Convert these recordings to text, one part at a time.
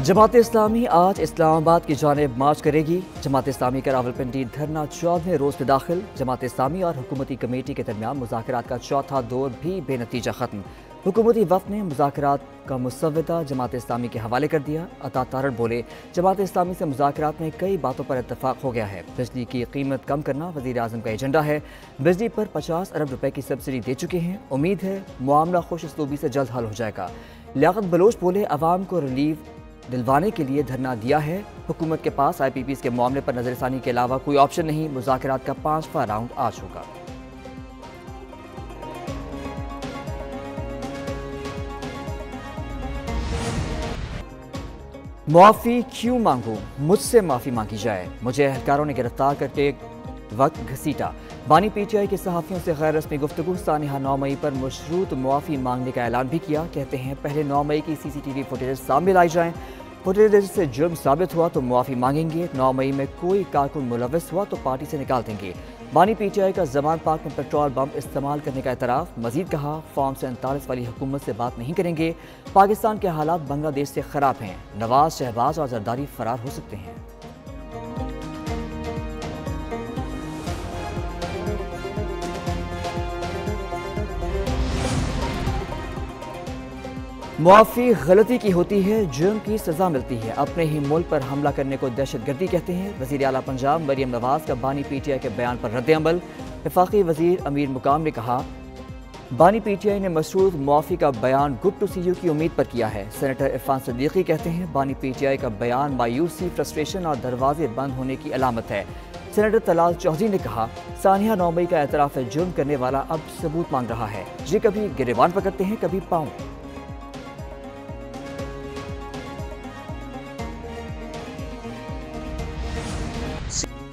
जमात इस्लामी आज इस्लामाबाद की जानिब मार्च करेगी। जमात इस्लामी का रावलपिंडी धरना 14वें रोज़ में दाखिल। जमात इस्लामी और हुकूमती कमेटी के दरमियान मुज़ाकरात का चौथा दौर भी बेनतीजा ख़त्म। हुकूमती वफ़द ने मुज़ाकरात का मुसव्वदा जमात इस्लामी के हवाले कर दिया। अता तारड़ बोले, जमात इस्लामी से मुज़ाकरात में कई बातों पर इत्तफ़ाक़ हो गया है। बिजली की कीमत कम करना वज़ीर आज़म का एजेंडा है। बिजली पर 50 अरब रुपए की सब्सिडी दे चुके हैं। उम्मीद है मामला खुश उसलूबी से जल्द हल हो जाएगा। लियाकत बलोच बोले, अवाम को रिलीफ दिलवाने के लिए धरना दिया है। हुकूमत के पास IPPs के मामले पर नजरसानी के अलावा कोई ऑप्शन नहीं। मुज़ाकरात का 5वां राउंड आज होगा। मुआफ़ी क्यों मांगूं, मुझसे माफ़ी मांगी जाए। मुझे एहलकारों ने गिरफ्तार करके वक्त घसीटा। बानी PTI के सहाफ़ियों से गैर रस्मी गुफ्तगू। सानिहा 9 मई पर मशरूत मुआफ़ी मांगने का ऐलान भी किया। कहते हैं पहले 9 मई की CCTV फुटेज सामने लाई जाएं। फुटेज से जुर्म साबित हुआ तो मुआफ़ी मांगेंगे। 9 मई में कोई कारकुन मुलव्वस हुआ तो पार्टी से निकाल देंगे। बानी PTI का जमान पार्क में पेट्रोल बम इस्तेमाल करने का एतराफ़। मजीद कहा, फॉर्म 47 वाली हुकूमत से बात नहीं करेंगे। पाकिस्तान के हालात बांग्लादेश से ख़राब हैं। नवाज, शहबाज और जरदारी फरार हो सकते हैं। मुआफ़ी गलती की होती है, जुर्म की सज़ा मिलती है। अपने ही मुल्क पर हमला करने को दहशतगर्दी कहते हैं। वज़ीर आला पंजाब मरियम नवाज का बानी PTI के बयान पर रद्द-ए-अमल। वफाकी वज़ीर अमीर मुकाम ने कहा, बानी PTI ने मशरूत मुआफ़ी का बयान गुड टू सी यू की उम्मीद पर किया है। सेनेटर इरफान सिद्दीकी कहते हैं बानी PTI का बयान मायूसी, फ्रस्ट्रेशन और दरवाजे बंद होने की अलामत है। सेनेटर तलाल चौधरी ने कहा, सानिया 9 मई का एतराफ़ है, जुर्म करने वाला अब सबूत मांग रहा है। ये कभी गिरेबान पकड़ते हैं, कभी पाँव।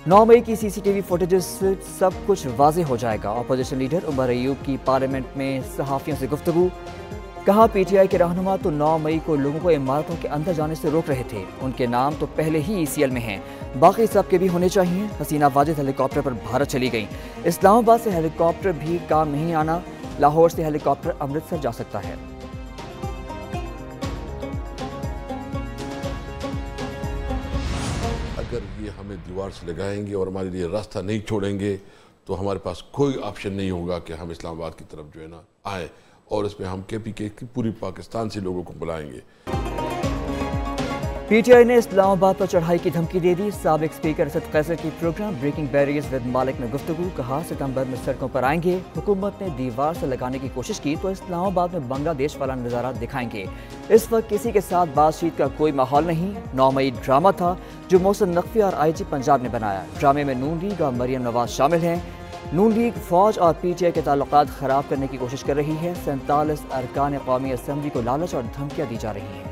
9 मई की CCTV फुटेजेस से सब कुछ वाज़ेह हो जाएगा। अपोजिशन लीडर उमर अयूब की पार्लियामेंट में सहाफ़ियों से गुफ्तगू। कहा, PTI के रहनुमा तो 9 मई को लोगों को इमारतों के अंदर जाने से रोक रहे थे। उनके नाम तो पहले ही ECL में हैं, बाकी सब के भी होने चाहिए। हसीना वाजिद हेलीकॉप्टर पर भारत चली गई। इस्लामाबाद से हेलीकॉप्टर भी काम नहीं आना। लाहौर से हेलीकॉप्टर अमृतसर जा सकता है। अगर ये हमें दीवार से लगाएंगे और हमारे लिए रास्ता नहीं छोड़ेंगे तो हमारे पास कोई ऑप्शन नहीं होगा कि हम इस्लामाबाद की तरफ जो है ना आए, और इसमें हम KPK की पूरी पाकिस्तान से लोगों को बुलाएंगे। PTI ने इस्लामाबाद पर चढ़ाई की धमकी दे दी। साबिक स्पीकर असद कैसर की प्रोग्राम ब्रेकिंग बैरियर्स विद मालिक में गुफ्तगू। कहा, सितंबर में सड़कों पर आएंगे। हुकूमत ने दीवार से लगाने की कोशिश की तो इस्लामाबाद में बांग्लादेश वाला नज़ारा दिखाएंगे। इस वक्त किसी के साथ बातचीत का कोई माहौल नहीं। 9 मई ड्रामा था जो मोहसिन नकवी और IG पंजाब ने बनाया। ड्रामे में नून लीग और मरियम नवाज शामिल हैं। नून लीग फौज और PTI के ताल्लुकात खराब करने की कोशिश कर रही है। 47 अरकान कौमी असम्बली को लालच और धमकियां दी जा रही हैं।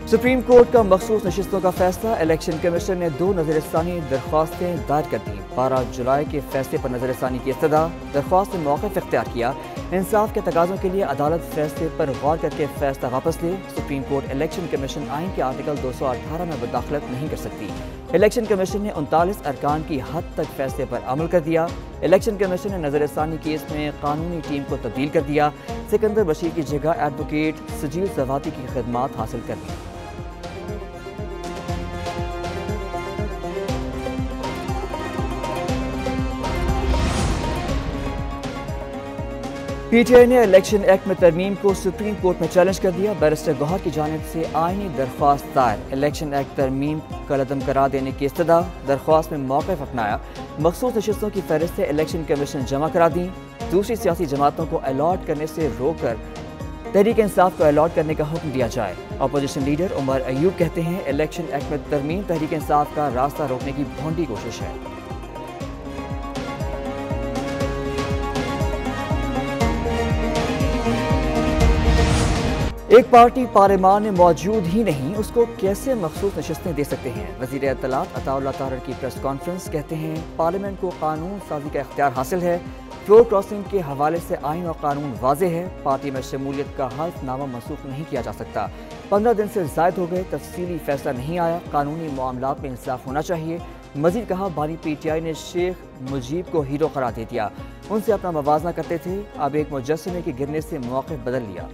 सुप्रीम कोर्ट का मखसूस नशिस्तों का फैसला। इलेक्शन कमीशन ने 2 नजरसानी दरख्वास्तें दायर कर दी। 12 जुलाई के फैसले पर नजरसानी की इस्तदा। दरख्वास्त ने मौक़िफ़ इख्तियार किया। इंसाफ के तकाज़ों के लिए अदालत फैसले पर गौर करके फैसला वापस ले। सुप्रीम कोर्ट इलेक्शन कमीशन आइन के आर्टिकल 218 में मुदाखलत नहीं कर सकती। इलेक्शन कमीशन ने 39 अरकान की हद तक फैसले पर अमल कर दिया। इलेक्शन कमीशन ने नजरसानी केस में कानूनी टीम को तब्दील कर दिया। सिकंदर बशीर की जगह एडवोकेट सजील सवाती की खिदमात हासिल कर दी। PTI ने इलेक्शन एक्ट में तरमीम को सुप्रीम कोर्ट में चैलेंज कर दिया। बैरिस्टर गौहर की जानिब से आईनी दरख्वास्त दायर। इलेक्शन एक्ट तरमीम कलअदम करार देने की इस्तदा। दरख्वास्त में मौक़िफ़ अपनाया। मखसूस नशिस्तों की फहरिस्तें इलेक्शन कमीशन जमा करा दी। दूसरी सियासी जमातों को अलॉट करने से रोककर तहरीक इंसाफ को अलॉट करने का हुक्म दिया जाए। अपोजिशन लीडर उमर अयूब कहते हैं इलेक्शन एक्ट में तरमीम तहरीक इंसाफ का रास्ता रोकने की भोंडी कोशिश है। एक पार्टी पार्लियामान में मौजूद ही नहीं, उसको कैसे मखसूस नशिस्तें दे सकते हैं। वज़ीर इत्तलात अताउल्लाह तारड़ की प्रेस कॉन्फ्रेंस। कहते हैं पार्लियामेंट को कानून साजी का इख्तियार हासिल है। फ्लोर क्रॉसिंग के हवाले से आइन और कानून वाज़ेह है। पार्टी में शमूलियत का हल्फनामा मनसूख नहीं किया जा सकता। 15 दिन से ज़ायद हो गए, तफसीली फैसला नहीं आया। कानूनी मामलात में इंसाफ होना चाहिए। मजीद कहा, बानी PTI ने शेख मुजीब को हीरो करार दे दिया, उनसे अपना मवाजना करते थे, अब एक मुजस्समे के गिरने से मौक़िफ़ बदल लिया।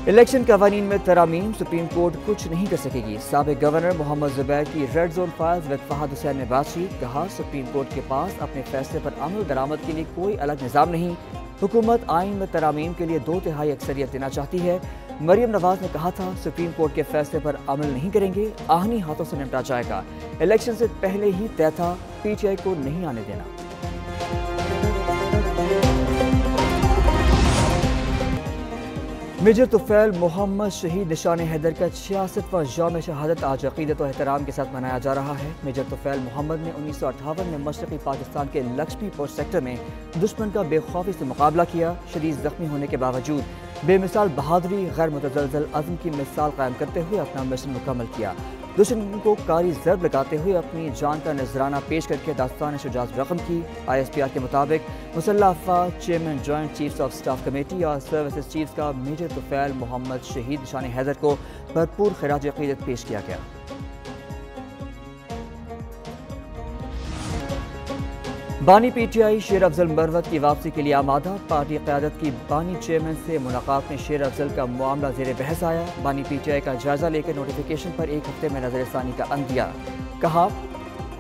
इलेक्शन कवानीन में तरामीम, सुप्रीम कोर्ट कुछ नहीं कर सकेगी। साबिक गवर्नर मोहम्मद जुबैर की red zone files with Fahad Hussain ने बातचीत, कहा सुप्रीम कोर्ट के पास अपने फैसले पर अमल दरामद के लिए कोई अलग निज़ाम नहीं। हुकूमत आइन में तरामीम के लिए 2/3 अक्सरियत देना चाहती है। मरियम नवाज ने कहा था सुप्रीम कोर्ट के फैसले पर अमल नहीं करेंगे, आहनी हाथों से निपटा जाएगा। इलेक्शन से पहले ही तय था PTI को नहीं आने देना। मेजर तुफैल मोहम्मद शहीद निशान हैदर का 66वां यौम शहादत आज अकीदत और एहतराम के साथ मनाया जा रहा है। मेजर तुफैल मोहम्मद ने 1958 में मशरक़ी पाकिस्तान के लक्ष्मीपुर सेक्टर में दुश्मन का बेखौफी से मुकाबला किया। शदीद जख्मी होने के बावजूद बेमिसाल बहादुरी, गैर मुतज़लज़ल अज़्म की मिसाल कायम करते हुए अपना मिशन मुकम्मल किया। दुश्मन को कारी ज़रब लगाते हुए अपनी जान का नजराना पेश करके दास्तान शुजाअत रकम की। ISPR के मुताबिक मुसल्लह अफ़वाज chairman joint chiefs of staff committee और सर्विसेज चीफ्स का मेजर तुफैल मोहम्मद शहीद निशान हैदर को भरपूर खिराज अक़ीदत पेश किया गया। बानी PTI शेर अफजल मरवत की वापसी के लिए आमादा। पार्टी क़यादत की बानी चेयरमैन से मुलाकात में शेर अफजल का मामला ज़ेर बहस आया। बानी PTI का जायजा लेकर नोटिफिकेशन पर एक हफ्ते में नज़रसानी का अंत दिया। कहा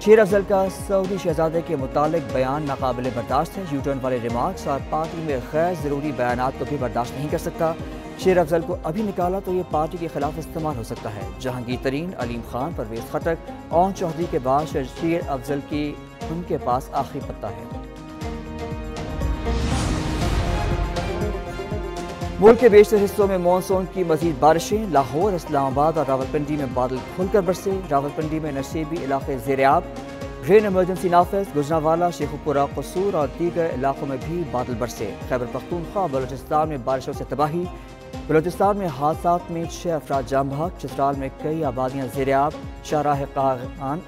शेर अफजल का सऊदी शहजादे के मुतालिक बयान नाकाबिल बर्दाश्त है। यूटर्न वाले रिमार्क्स और पार्टी में गैर ज़रूरी बयानात को भी बर्दाश्त नहीं कर सकता। शेर अफजल को अभी निकाला तो ये पार्टी के खिलाफ इस्तेमाल हो सकता है। जहांगीर तरीन, अलीम खान, परवेज खटक, ओन चौधरी के बाद शेर अफजल की उनके पास आखिरी पत्ता है। मुल्क के बेशतर हिस्सों में मानसून की मजीद बारिशें। लाहौर, इस्लामाबाद और रावलपिंडी में बादल खुलकर बरसे। रावलपिंडी में नशेबी इलाके ज़ेर-ए-आब। रेन इमरजेंसी नाफिज। गुजरांवाला, शेखुपुरा, कसूर और दीगर इलाकों में भी बादल बरसे। खैबर पख्तूनख्वा, बलूचिस्तान में बारिशों से तबाही। बलूचिस्तान में हादसात में 6 अफराद जाम बहक। चित्राल में कई आबादियाँ ज़ेर-ए-आब। शाहराह कागान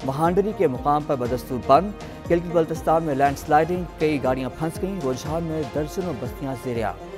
महांडरी के मुकाम पर बदस्तूर बंद। गिलगित बल्तिस्तान में लैंडस्लाइडिंग, कई गाड़ियाँ फंस गईं। रुझान में दर्जनों बस्तियाँ ज़ेर-ए-आब।